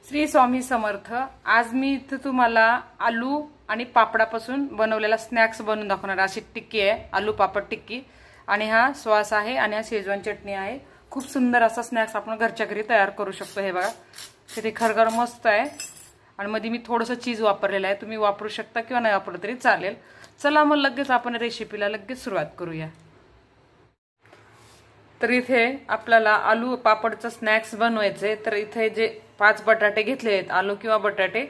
श्री स्वामी समर्थ। आज मी इथे तुम्हाला आलू आणि पापडापासून बनवलेला स्नॅक्स बनवून दाखवणार। अशी टिक्की आहे, आलू पापड टिक्की, आणि हा सॉस आहे आणि हा शेजवान चटणी आहे। खूप सुंदर असा स्नॅक्स आपण घरच्या घरी तयार करू शकतो। हे बघा, किती खरखर मस्त आहे आणि मध्ये मी थोडंसं चीज वापरलेलं आहे, तुम्ही वापरू शकता किंवा नाही वापरलं तरी चालेल। चला मग लगेच आपण रेसिपीला लगेच सुरुवात करूया। तर इथे आपल्याला आलू पापडचा स्नॅक्स बनवायचे। तर इथे जे 5 बटाटे घेतले आहेत, आलू किंवा बटाटे,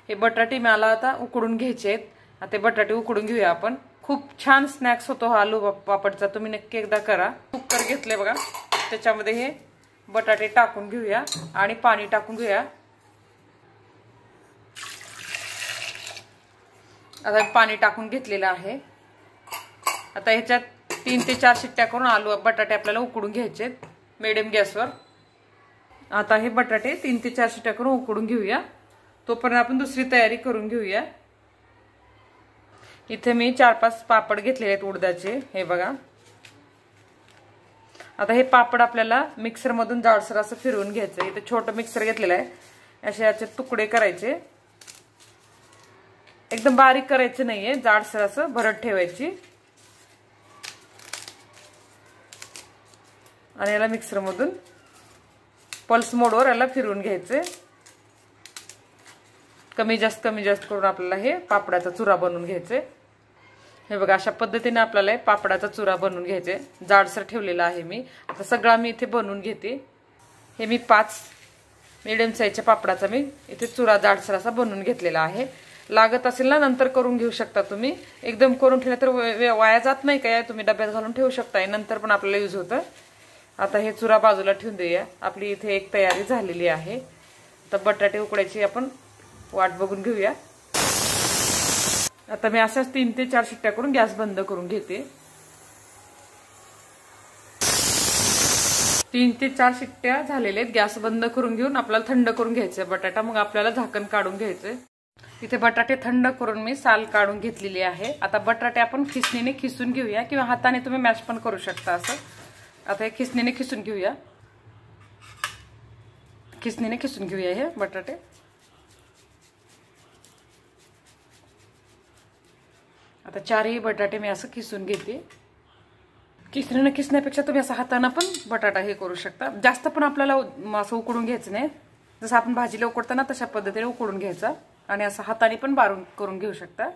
हे बटाटे मला आता उकडून घ्यायचे आहेत। आता ते बटाटे उकडून घेऊया आपण। खूप छान स्नॅक्स होतो हा आलू पापडचा, तुम्ही नक्की एकदा करा। कुकर घेतले बघा, त्याच्यामध्ये हे बटाटे टाकून घेऊया आणि पाणी टाकून घेऊया। आता पाणी टाकून घेतलेलं आहे। आता ह्याच्यात 3 ते 4 शिट्ट्या करून आलू बटाटे आपल्याला उकडून घ्यायचे मीडियम गॅसवर। आता हे बटाटे 3 ते 4 शिट्ट्या करून उकडून घेऊया, तोपर्यंत आपण दुसरी तयारी करून घेऊया। इथे मी 4-5 पापड घेतलेले आहेत उडदाचे, हे बघा। आता हे पापड आपल्याला मिक्सर मधून जाडसर असं फिरवून घ्यायचं। इथे छोटं मिक्सर घेतलेलं आहे, असे याचे तुकडे करायचे। एकदम बारीक करायचे नाहीये, जाडसर असं भरड ठेवायची आणि याला मिक्सर मधून पल्स मोडवर याला फिरवून घ्यायचे। कमी जास्त करून आपल्याला हे पापडाचा चुरा बनवून घ्यायचे। हे बघा, अशा पद्धतीने आपल्याला पापडाचा चुरा बनवून घ्यायचे। जाडसर ठेवलेला आहे मी। आता सगळा मी इथे बनवून घेते। हे मी 5 मीडियम साईजच्या पापडाचा मी इथे चुरा जाडसर असा बनवून घेतलेला आहे। लागत असेल ना नंतर करून घेऊ शकता तुम्ही। एकदम करून ठेवलं तर वाया जात नाही काय, तुम्ही डब्यात घालून ठेवू शकता, नंतर पण आपल्याला यूज होतं। आता हे चुरा बाजूला ठेवून देऊया। आपली इथे एक तयारी झालेली आहे। आता बटाटे उकडायची आपण वाट बघून घेऊया। आता मी अशाच 3 ते 4 शिट्ट्या करून गॅस बंद करून घेते। 3 ते 4 शिट्ट्या झालेल्या आहेत। गॅस बंद करून घेऊन आपल्याला थंड करून घ्यायचे बटाटा, मग आपल्याला झाकण काढून घ्यायचे। इथे बटाटे थंड करून मी साल काढून घेतलेली आहे। आता बटाटे आपण खिसणीने खिसून घेऊया किंवा हाताने तुम्ही मॅश पण करू शकता असं। आता हे खिसणीने खिसून घेऊया, खिसणीने खिसून घेऊया हे बटाटे। आता 4ही बटाटे मी असं खिसून घेते। खिसणीने खिसण्यापेक्षा तुम्ही असं हाताने पण बटाटा हे करू शकता। जास्त पण आपल्याला असं उकडून घ्यायचं नाही, जसं आपण भाजीला उकडतो ना तशा पद्धतीने उकडून घ्यायचा आणि असं हाताने पण बारून करून घेऊ शकता।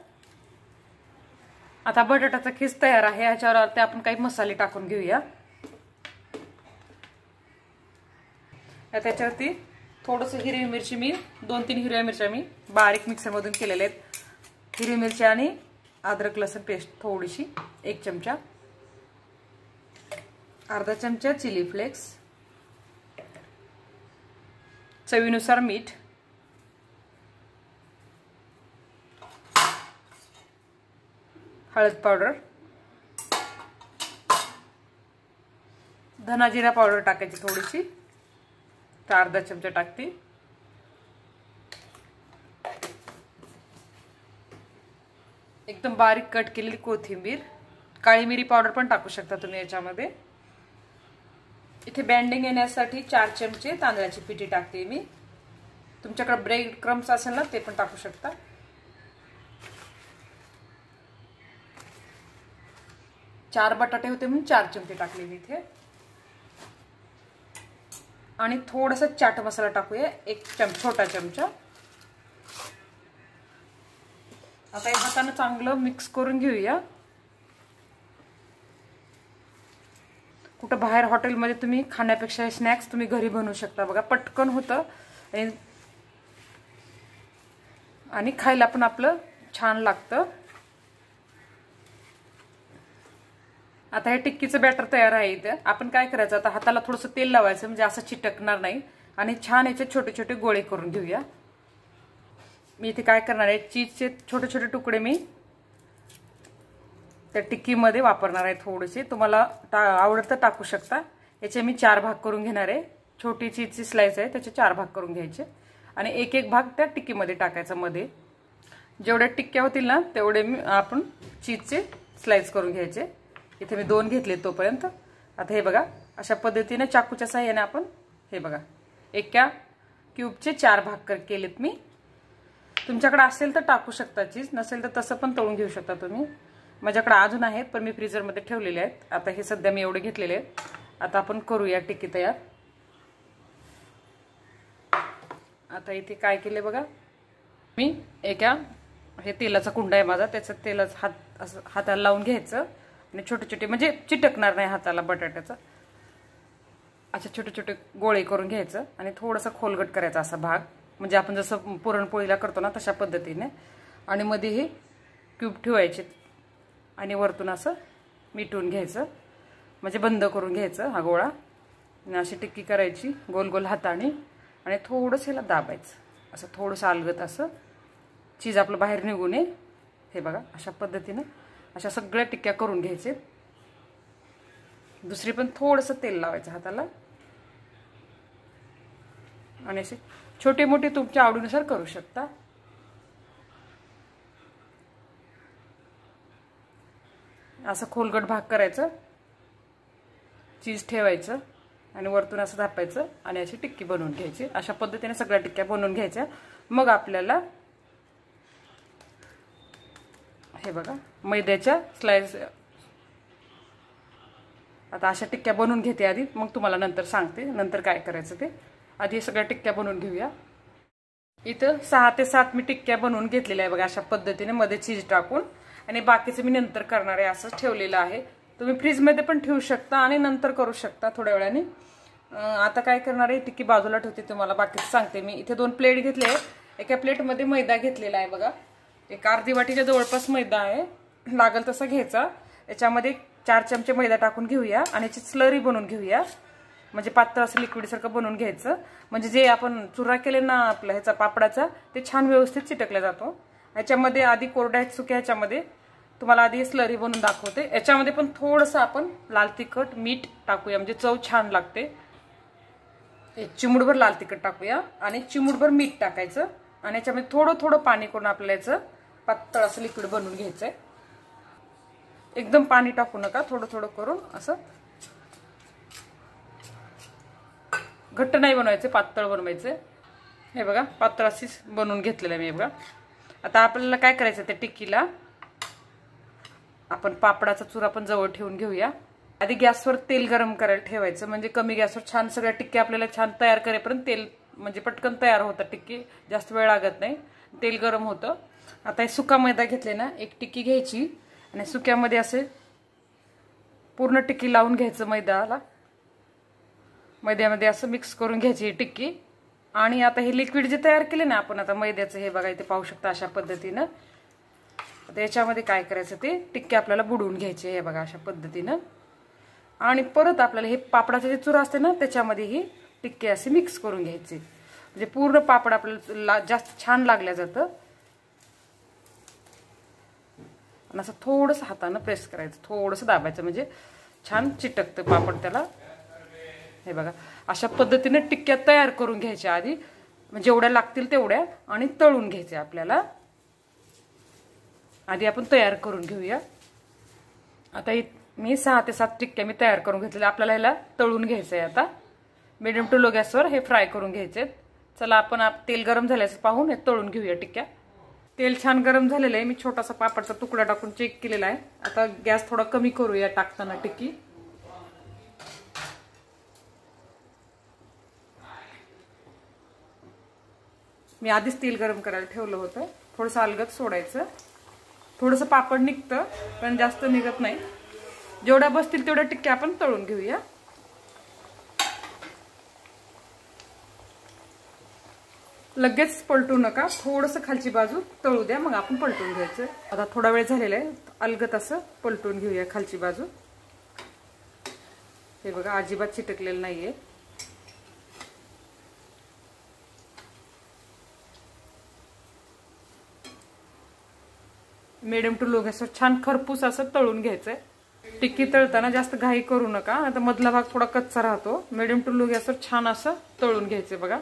आता बटाट्याचा खिस तयार आहे। ह्याच्यावर ते आपण काही मसाले टाकून घेऊया। त्याच्यावरती थोडंसं हिरवी मिरची, मी 2-3 हिरव्या मिरच्या मी बारीक मिक्सर मधून केलेल्या आहेत। हिरवी मिरची आणि अद्रक लसूण पेस्ट थोडीशी 1 चमचा, अर्धा चमचा चिली फ्लेक्स, चवीनुसार मीठ, हळद पावडर, धना जिरा पावडर टाकायची थोडीशी, तर अर्धा चमचा टाकते। एकदम बारीक कट केलेली कोथिंबीर, काळी मिरी पावडर पण टाकू शकता तुम्ही याच्यामध्ये। इथे बँडिंग येण्यासाठी 4 चमचे तांदळाची पिठी टाकते मी। तुमच्याकडे ब्रेड क्रम्स असेल ना ते पण टाकू शकता। चार बटाटे होते म्हणून 4 चमचे टाकले मी इथे। आणि थोडासा चाट मसाला टाकूया, 1 छोटा चमचा। आता हे हाताने चांगलं मिक्स करून घेऊया। कुठं बाहेर हॉटेलमध्ये तुम्ही खाण्यापेक्षा हे स्नॅक्स तुम्ही घरी बनवू शकता। बघा, पटकन होतं आणि खायला पण आपलं छान लागतं। आता हे टिक्कीचं बॅटर तयार आहे। इथे आपण काय करायचं, आता हाताला थोडंसं तेल लावायचं म्हणजे असं चिटकणार नाही, आणि छान याचे छोटे छोटे गोळे करून घेऊया। मी इथे काय करणार आहे, चीजचे छोटे छोटे तुकडे मी त्या टिक्कीमध्ये वापरणार आहे। थोडेसे तुम्हाला आवडत तर टाकू शकता। याचे मी 4 भाग करून घेणार आहे। छोटी चीजची स्लाइस आहे, त्याचे 4 भाग करून घ्यायचे आणि एक भाग त्या टिक्कीमध्ये टाकायचा। मध्ये जेवढ्या टिक्क्या होतील ना तेवढे आपण चीजचे स्लाइस करून घ्यायचे। इथे मी 2 घेतले तोपर्यंत। आता हे बघा, अशा पद्धतीने चाकूच्या साहाय्याने आपण हे बघा एका क्यूबचे 4 भाग केलेत मी. तुमच्याकडे असेल तर टाकू शकता चीज, नसेल तर तसं पण तळून घेऊ शकता तुम्ही. माझ्याकडे अजून आहेत पण मी फ्रीजरमध्ये ठेवलेले आहेत. आता हे सध्या मी एवढे घेतलेले आहेत. आता आपण करूया टिक्की तयार. आता इथे काय केले बघा, मी एका हे तेलाचा कुंडा आहे माझा, त्याचं तेलाच हाताला लावून घ्यायचं आणि छोटे छोटे म्हणजे चिटकणार नाही हाताला बटाट्याचा, असे छोटे छोटे गोळे करून घ्यायचं आणि थोडंसं खोलगट करायचा असा भाग, म्हणजे आपण जसं पुरणपोळीला करतो ना तशा पद्धतीने. आणि मध्ये हे क्यूब ठेवायचे आणि वरतून असं मिटून घ्यायचं, म्हणजे बंद करून घ्यायचं हा गोळा आणि अशी टिक्की करायची गोल गोल हाताने आणि थोडंसं ह्याला दाबायचं, असं थोडंसं अलगत असं चीज आपलं बाहेर निघू नये. हे बघा अशा पद्धतीने अशा सगळ्या टिक्क्या करून घ्यायचे. दुसरी पण थोडंसं तेल लावायचं हाताला आणि असे छोटे मोठे तुमच्या आवडीनुसार करू शकता. असं खोलगट भाग करायचं, चीज ठेवायचं आणि वरतून असं झापायचं आणि अशी टिक्की बनवून घ्यायची. अशा पद्धतीने सगळ्या टिक्क्या बनवून घ्यायच्या. मग आपल्याला हे बघा मैद्याच्या स्लाइस, आता अशा टिक्क्या बनवून घेते आधी, मग तुम्हाला नंतर सांगते नंतर काय करायचं ते. आधी सगळ्या टिक्क्या बनवून घेऊया. इथं 6 ते 7 मी टिक्क्या बनवून घेतलेल्या आहे बघा अशा पद्धतीने मध्ये चीज टाकून, आणि बाकीचं मी नंतर करणार आहे असंच ठेवलेलं आहे. तुम्ही फ्रीजमध्ये पण ठेवू शकता आणि नंतर करू शकता थोड्या वेळाने. आता काय करणार आहे, टिक्की बाजूला ठेवते, तुम्हाला बाकीचं सांगते मी. इथे 2 प्लेट घेतले, एका प्लेटमध्ये मैदा घेतलेला आहे बघा, एक अर्धी वाटीच्या जवळपास मैदा आहे, लागल तसा घ्यायचा. याच्यामध्ये 4 चमचे मैदा टाकून घेऊया आणि याची स्लरी बनवून घेऊया, म्हणजे पातळ असं लिक्विड सारखं बनवून घ्यायचं, म्हणजे जे आपण चुरा केले ना आपला ह्याचा पापडाचा ते छान व्यवस्थित चिटकला जातो. याच्यामध्ये आधी कोरड्या सुक्या ह्याच्यामध्ये तुम्हाला आधी स्लरी बनवून दाखवते. याच्यामध्ये पण थोडंसं आपण लाल तिखट मीठ टाकूया, म्हणजे चव छान लागते. एक चिमूटभर लाल तिखट टाकूया आणि चिमूटभर मीठ टाकायचं आणि याच्यामध्ये थोडं थोडं पाणी करून आपल्याला याचं पातळ असं लिक्विड बनवून घ्यायचंय. एकदम पाणी टाकू नका, थोडं थोडं करून असं, घट्ट नाही बनवायचे, पातळ बनवायचे. हे बघा पातळ अशीच बनवून घेतलेलं आहे मी बघा. आता आपल्याला काय करायचं, त्या टिक्कीला आपण पापडाचा चुरा पण जवळ ठेवून घेऊया. आधी गॅसवर तेल गरम करायला ठेवायचं, म्हणजे कमी गॅसवर छान सगळ्या टिक्की आपल्याला छान तयार करेपर्यंत तेल म्हणजे पटकन तयार होतं, टिक्की जास्त वेळ लागत नाही, तेल गरम होतं. आता हे सुका मैदा घेतले ना, एक टिक्की घ्यायची आणि सुक्यामध्ये असे पूर्ण टिक्की लावून घ्यायचं मैद्याला, मैद्यामध्ये असं मिक्स करून घ्यायची टिक्की. आणि आता हे लिक्विड जे तयार केले ना आपण आता मैद्याचं, हे बघा इथे पाहू शकता अशा पद्धतीनं. आता याच्यामध्ये काय करायचं, ते टिक्की आपल्याला बुडवून घ्यायचे, हे बघा अशा पद्धतीनं. आणि परत आपल्याला हे पापडाचे जे चुरा असते ना त्याच्यामध्ये ही टिक्की असे मिक्स करून घ्यायचे, म्हणजे पूर्ण पापड आपल्याला जास्त छान लागल्या जातं. आणि असं थोडंसं हातानं प्रेस करायचं, थोडंसं दाबायचं, म्हणजे छान चिटकतं पापड त्याला. हे बघा अशा पद्धतीने टिक्क्या तयार करून घ्यायच्या आधी, म्हणजे जेवढ्या लागतील तेवढ्या, आणि तळून घ्यायच्या आपल्याला. आधी आपण तयार करून घेऊया. आता मी 6 ते 7 टिक्क्या मी तयार करून घेतलेल्या. आपल्याला ह्याला तळून घ्यायचंय. आता मीडियम टू लो गॅसवर हे फ्राय करून घ्यायचे. चला आपण तेल गरम झाल्याचं पाहून हे तळून घेऊया टिक्क्या. तेल छान गरम झालेलं आहे, मी छोटासा पापडचा तुकडा टाकून चेक केलेला आहे. आता गॅस थोडा कमी करूया टाकताना टिक्की. मी आधीच तेल गरम करायला ठेवलं होतं. थोडंसं अलगद सोडायचं, थोडंसं पापड निघतं पण जास्त निघत नाही. जेवढ्या बसतील तेवढ्या टिक्क्या आपण तळून घेऊया. लगेच पलटू नका, थोडंसं खालची बाजू तळू द्या, मग आपण पलटून घ्यायचं. आता थोडा वेळ झालेला आहे, अलगद असं पलटून घेऊया खालची बाजू. हे बघा अजिबात चिटकलेलं नाहीये. मीडियम टू लो गॅसवर छान खरपूस असं तळून घ्यायचंय. टिक्की तळताना जास्त घाई करू नका, आता मधला भाग थोडा कच्चा राहतो. मीडियम टू लो गॅसवर छान असं तळून घ्यायचंय बघा.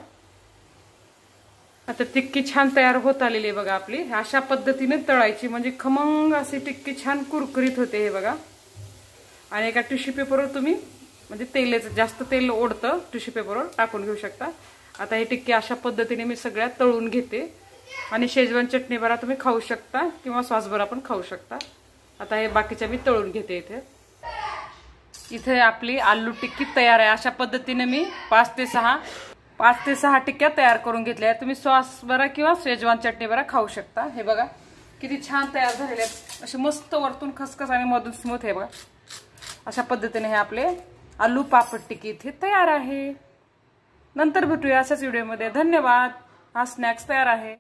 आता टिक्की छान तयार होत आलेली आहे बघा आपली. अशा पद्धतीने तळायची, म्हणजे खमंग अशी टिक्की छान कुरकुरीत होते. हे बघा. आणि एका टिश्यू पेपरवर तुम्ही, म्हणजे तेलाचं जास्त तेल ओढतं, टिश्यू पेपरवर टाकून घेऊ शकता आता हे टिक्की अशा पद्धतीने मी सगळ्या तळून घेते आणि शेजवान चटणी बरा तुम्ही खाऊ शकता किंवा सॉस बरा पण खाऊ शकता। आता हे बाकीच्या मी तळून घेते। इथे आपली आलू टिक्की तयार आहे। अशा पद्धतीने मी 5 ते 6 टिक्क्या तयार करून घेतल्या। तुम्ही सॉस बरा किंवा शेजवान चटणी बरा खाऊ शकता। हे बघा किती छान तयार झालेले आहेत, असे मस्त वरतून खसखस आणि मधून स्मूथ आहे बघा। अशा पद्धतीने हे आपले आलू पापड टिक्की इथे तयार आहे। नंतर भेटूया अशाच व्हिडिओमध्ये। धन्यवाद। हा स्नॅक्स तयार आहे।